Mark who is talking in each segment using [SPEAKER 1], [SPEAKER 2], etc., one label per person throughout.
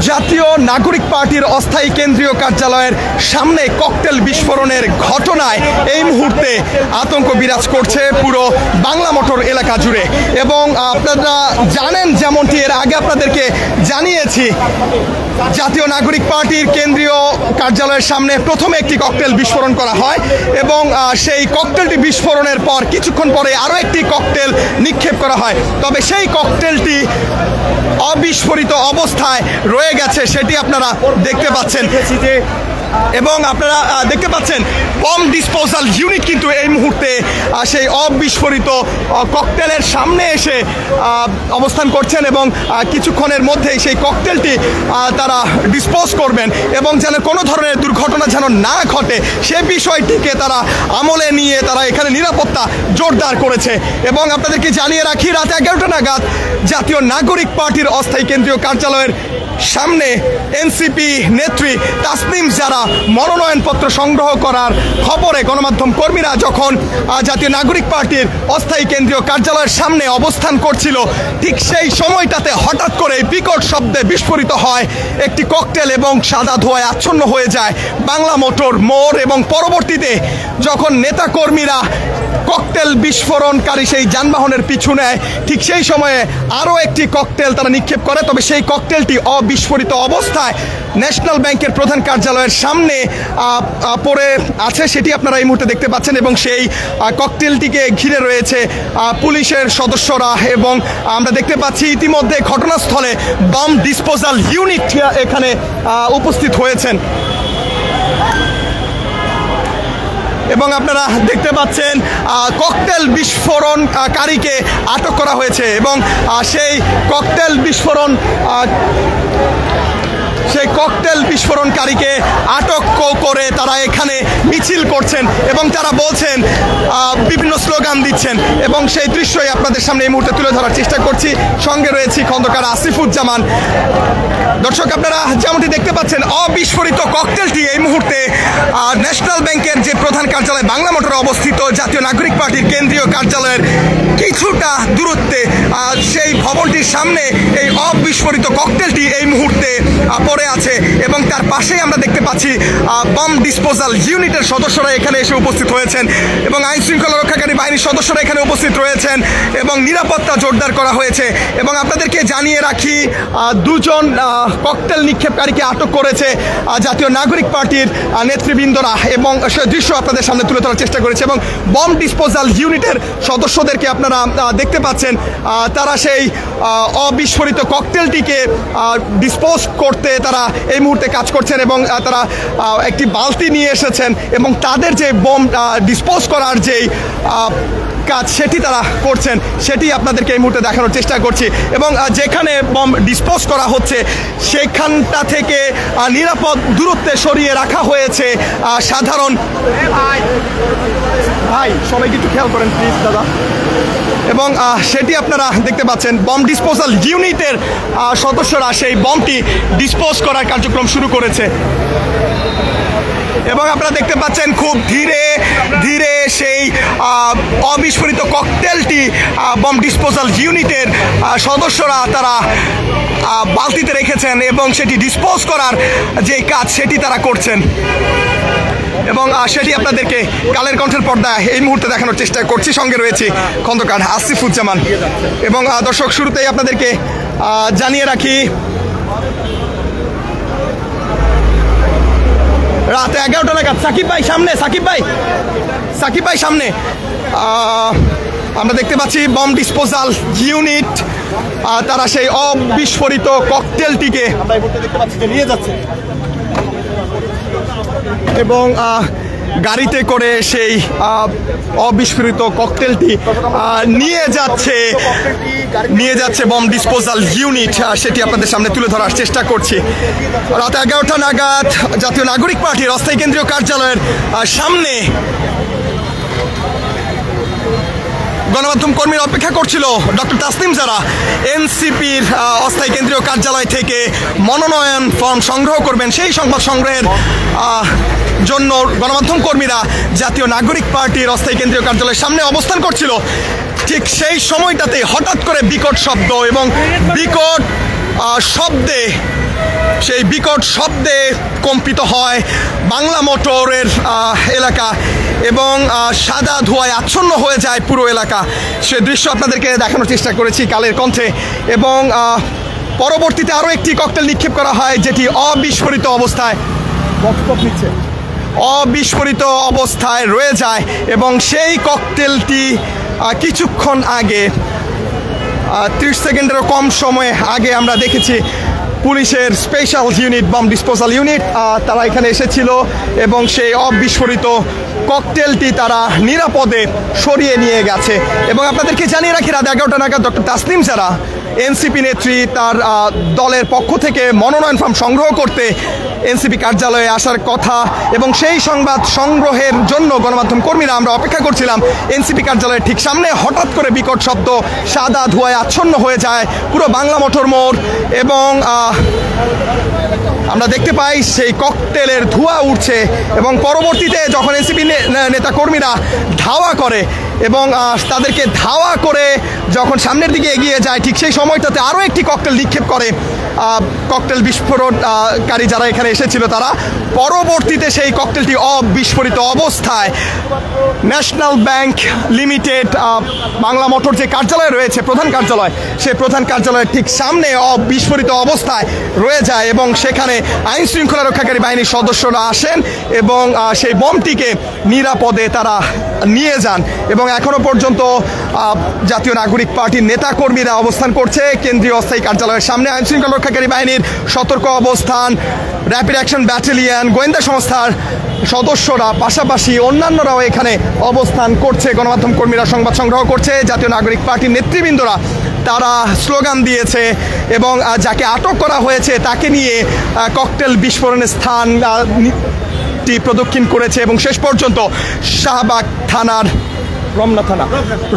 [SPEAKER 1] জাতীয় নাগরিক পার্টির অস্থায়ী কেন্দ্রীয় কার্যালয়ের সামনে ককটেল বিস্ফোরণের ঘটনায় এই মুহূর্তে আতঙ্ক বিরাজ করছে পুরো বাংলা মোটর এলাকা জুড়ে। এবং আপনারা জানেন, যেমনটি এর আগে আপনাদেরকে জানিয়েছি, জাতীয় নাগরিক পার্টির কেন্দ্রীয় কার্যালয়ের সামনে প্রথমে একটি ককটেল বিস্ফোরণ করা হয় এবং সেই ককটেলটি বিস্ফোরণের পর কিছুক্ষণ পরে আরও একটি ককটেল নিক্ষেপ করা হয়। তবে সেই ককটেলটি অবিস্ফোরিত অবস্থায় রয়ে গেছে, সেটি আপনারা দেখতে পাচ্ছেন। এবং আপনারা দেখতে পাচ্ছেন বম ডিসপোজাল ইউনিট কিন্তু এই মুহূর্তে সেই অবিস্ফোরিত ককটেলের সামনে এসে অবস্থান করছেন এবং কিছুক্ষণের মধ্যেই সেই ককটেলটি তারা ডিসপোজ করবেন এবং যেন কোনো ধরনের দুর্ঘটনা যেন না ঘটে সে বিষয়টিকে তারা আমলে নিয়ে তারা এখানে নিরাপত্তা জোরদার করেছে। এবং আপনাদেরকে জানিয়ে রাখি, রাত 11টা নাগাদ জাতীয় নাগরিক পার্টির অস্থায়ী কেন্দ্রীয় কার্যালয়ের সামনে এনসিপি নেত্রী তাসনিম জারা মনোনয়নপত্র সংগ্রহ করার খবরে গণমাধ্যম কর্মীরা যখন জাতীয় নাগরিক পার্টির অস্থায়ী কেন্দ্রীয় কার্যালয়ের সামনে অবস্থান করছিল, ঠিক সেই সময়টাতে হঠাৎ করে বিকট শব্দে বিস্ফোরিত হয় একটি ককটেল এবং সাদা ধোঁয়ায় আচ্ছন্ন হয়ে যায় বাংলা মোটর মোড়। এবং পরবর্তীতে যখন নেতাকর্মীরা ককটেল বিস্ফোরণকারী সেই যানবাহনের পিছু নেয়, ঠিক সেই সময়ে আরও একটি ককটেল তারা নিক্ষেপ করে। তবে সেই ককটেলটি অবিস্ফোরিত অবস্থায় ন্যাশনাল ব্যাংকের প্রধান কার্যালয়ের সামনে পড়ে আছে, সেটি আপনারা এই মুহূর্তে দেখতে পাচ্ছেন। এবং সেই ককটেলটিকে ঘিরে রয়েছে পুলিশের সদস্যরা এবং আমরা দেখতে পাচ্ছি ইতিমধ্যে ঘটনাস্থলে বম ডিসপোজাল ইউনিট এখানে উপস্থিত হয়েছেন। এবং আপনারা দেখতে পাচ্ছেন ককটেল বিস্ফোরণকারীকে আটক করা হয়েছে এবং সেই ককটেল বিস্ফোরণকারীকে আটক করে তারা এখানে মিছিল করছেন এবং তারা বলছেন, বিভিন্ন স্লোগান দিচ্ছেন এবং সেই দৃশ্যই আপনাদের সামনে এই মুহূর্তে তুলে ধরার চেষ্টা করছি। সঙ্গে রয়েছি খন্দকার আসিফুজ্জামান। দর্শক, আপনারা যেমনটি দেখতে পাচ্ছেন, অবিস্ফোরিত ককটেলটি এই মুহূর্তে ন্যাশনাল ব্যাংকের যে প্রধান কার্যালয় বাংলা মোটরে অবস্থিত জাতীয় নাগরিক পার্টির কেন্দ্রীয় কার্যালয়ের কিছুটা দূরত্বে সেই ভবনটির সামনে এই অবিস্ফোরিত ককটেলটি এই মুহূর্তে পড়ে আছে এবং তার পাশেই আমরা দেখতে পাচ্ছি বম ডিসপোজাল ইউনিটের সদস্যরা এখানে এসে উপস্থিত হয়েছেন এবং আইন শৃঙ্খলা রক্ষাকারী বাহিনীর সদস্যরা এখানে উপস্থিত রয়েছেন এবং নিরাপত্তা জোরদার করা হয়েছে। এবং আপনাদেরকে জানিয়ে রাখি, দুজন ককটেল নিক্ষেপকারীকে আটক করেছে জাতীয় নাগরিক পার্টির নেতৃবৃন্দরা এবং সে দৃশ্য আপনাদের সামনে তুলে ধরার চেষ্টা করেছে। এবং বম ডিসপোজাল ইউনিটের সদস্যদেরকে আপনারা দেখতে পাচ্ছেন, তারা সেই অবিস্ফোরিত ককটেলটিকে ডিসপোজ করতে তারা এই মুহূর্তে কাজ করছেন এবং তারা একটি বালতি নিয়ে এসেছেন এবং তাদের যে বম ডিসপোজ করার যেই কাজ সেটি তারা করছেন, সেটি আপনাদেরকে এই মুহূর্তে দেখানোর চেষ্টা করছি। এবং যেখানে বম ডিসপোজ করা হচ্ছে সেখানটা থেকে নিরাপদ দূরত্বে সরিয়ে রাখা হয়েছে সাধারণ ভাই, সবাই একটু খেয়াল করেন প্লিজ দাদা। এবং সেটি আপনারা দেখতে পাচ্ছেন, বম ডিসপোজাল ইউনিটের সদস্যরা সেই বমটি ডিসপোজ করার কার্যক্রম শুরু করেছে এবং আপনারা দেখতে পাচ্ছেন খুব ধীরে ধীরে সেই অবিস্ফোরিত ককটেলটি বম ডিসপোজাল ইউনিটের সদস্যরা তারা বালতিতে রেখেছেন এবং সেটি ডিসপোজ করার যে কাজ সেটি তারা করছেন এবং সেটি আপনাদেরকে কালের কণ্ঠের পর্দায় এই মুহূর্তে দেখানোর চেষ্টা করছি। সঙ্গে রয়েছে খন্দকার আসিফুজ্জামান। এবং দর্শক, শুরুতেই আপনাদেরকে জানিয়ে রাখি, রাত 11টা নাগাদ সাকিব ভাই সামনে আমরা দেখতে পাচ্ছি বম ডিসপোজাল ইউনিট তারা সেই অবিস্ফোরিত ককটেলটিকে নিয়ে যাচ্ছে এবং গাড়িতে করে সেই অবিস্ফোরিত ককটেলটি নিয়ে যাচ্ছে বম ডিসপোজাল ইউনিট, সেটি আপনাদের সামনে তুলে ধরার চেষ্টা করছি। রাত 11টা নাগাদ জাতীয় নাগরিক পার্টির অস্থায়ী কেন্দ্রীয় কার্যালয়ের সামনে গণমাধ্যম কর্মীরা অপেক্ষা করছিল ডক্টর তাসনিম জারা এনসিপির অস্থায়ী কেন্দ্রীয় কার্যালয় থেকে মনোনয়ন ফর্ম সংগ্রহ করবেন। সেই সংবাদ সংগ্রহের জন্য গণমাধ্যম কর্মীরা জাতীয় নাগরিক পার্টির অস্থায়ী কেন্দ্রীয় কার্যালয়ের সামনে অবস্থান করছিল। ঠিক সেই সময়টাতে হঠাৎ করে বিকট শব্দ এবং বিকট শব্দে, সেই বিকট শব্দে কম্পিত হয় বাংলা মোটরের এলাকা এবং সাদা ধোঁয়ায় আচ্ছন্ন হয়ে যায় পুরো এলাকা। সে দৃশ্য আপনাদেরকে দেখানোর চেষ্টা করেছি কালের কণ্ঠে। এবং পরবর্তীতে আরও একটি ককটেল নিক্ষেপ করা হয়, যেটি অবিস্ফোরিত অবস্থায় রয়ে যায়। এবং সেই ককটেলটি কিছুক্ষণ আগে, 30 সেকেন্ডেরও কম সময় আগে আমরা দেখেছি পুলিশের special unit, bomb disposal unit, তারা এখানে এসেছিল এবং সেই অবিস্ফোরিত ককটেলটি তারা নিরাপদে সরিয়ে নিয়ে গেছে। এবং আপনাদেরকে জানিয়ে রাখি, রাত 11টা নাগাদ ডক্টর তাসনিম যারা, এনসিপি নেত্রী, তার দলের পক্ষ থেকে মনোনয়ন ফর্ম সংগ্রহ করতে এনসিপি কার্যালয়ে আসার কথা এবং সেই সংবাদ সংগ্রহের জন্য গণমাধ্যম কর্মীরা আমরা অপেক্ষা করছিলাম এনসিপি কার্যালয়ের ঠিক সামনে। হঠাৎ করে বিকট শব্দ, সাদা ধোঁয়ায় আচ্ছন্ন হয়ে যায় পুরো বাংলা মোটর মোড় এবং আমরা দেখতে পাই সেই ককটেলের ধোঁয়া উঠছে। এবং পরবর্তীতে যখন এনসিপি নেতাকর্মীরা ধাওয়া করে এবং তাদেরকে ধাওয়া করে যখন সামনের দিকে এগিয়ে যায়, ঠিক সেই সময়টাতে আরও একটি ককটেল নিক্ষেপ করে ককটেল বিস্ফোরণকারী যারা এখানে এসেছিল তারা। পরবর্তীতে সেই ককটেলটি অবিস্ফোরিত অবস্থায় national bank limited Bangla motor যে কার্যালয় রয়েছে, প্রধান কার্যালয়, সেই প্রধান কার্যালয়ের ঠিক সামনে অবিস্ফোরিত অবস্থায় রয়ে যায় এবং সেখানে আইন শৃঙ্খলা রক্ষাকারী বাহিনীর সদস্যরা আসেন এবং সেই বমটিকে নিরাপদে তারা নিয়ে যান। এবং এখনো পর্যন্ত জাতীয় নাগরিক পার্টির নেতাকর্মীরা অবস্থান করছে কেন্দ্রীয় অস্থায়ী কার্যালয়ের সামনে। আইন শৃঙ্খলা রক্ষাকারী বাহিনীর সতর্ক অবস্থান, র্যাপিড অ্যাকশন ব্যাটালিয়ন, গোয়েন্দা সংস্থার সদস্যরা, পাশাপাশি অন্যান্যরাও এখানে অবস্থান করছে। গণমাধ্যম কর্মীরা সংবাদ সংগ্রহ করছে। জাতীয় নাগরিক পার্টির নেতৃবৃন্দরা তারা স্লোগান দিয়েছে এবং যাকে আটক করা হয়েছে তাকে নিয়ে ককটেল বিস্ফোরণের স্থান প্রদক্ষিণ করেছে এবং শেষ পর্যন্ত শাহবাগ থানার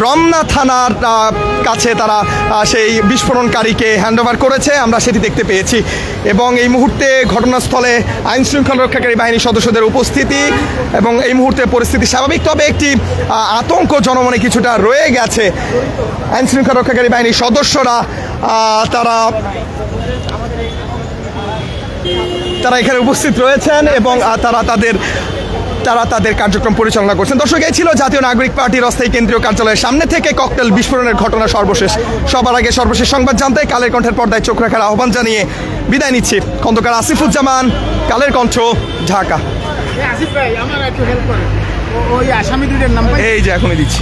[SPEAKER 1] রমনা থানার কাছে তারা সেই বিস্ফোরণকারীকে হ্যান্ডওভার করেছে, আমরা সেটি দেখতে পেয়েছি। এবং এই মুহূর্তে ঘটনাস্থলে আইন শৃঙ্খলা রক্ষাকারী বাহিনীর সদস্যদের উপস্থিতি এবং এই মুহূর্তে পরিস্থিতি স্বাভাবিক, তবে একটি আতঙ্ক জনমনে কিছুটা রয়ে গেছে। আইন শৃঙ্খলা রক্ষাকারী বাহিনীর সদস্যরা তারা এখানে উপস্থিত রয়েছেন এবং তারা তাদের কার্যক্রম পরিচালনা করছেন। দর্শক, এই ছিল জাতীয় নাগরিক পার্টির অস্থায়ী কেন্দ্রীয় কার্যালয়ের সামনে থেকে ককটেল বিস্ফোরণের ঘটনা সর্বশেষ। সবার আগে সর্বশেষ সংবাদ জানতে কালের কণ্ঠের পর্দায় চোখ রাখার আহ্বান জানিয়ে বিদায় নিচ্ছি। খন্দকার আসিফুজ্জামান, কালের কণ্ঠ, ঢাকা। এই যে এখনই দিচ্ছি।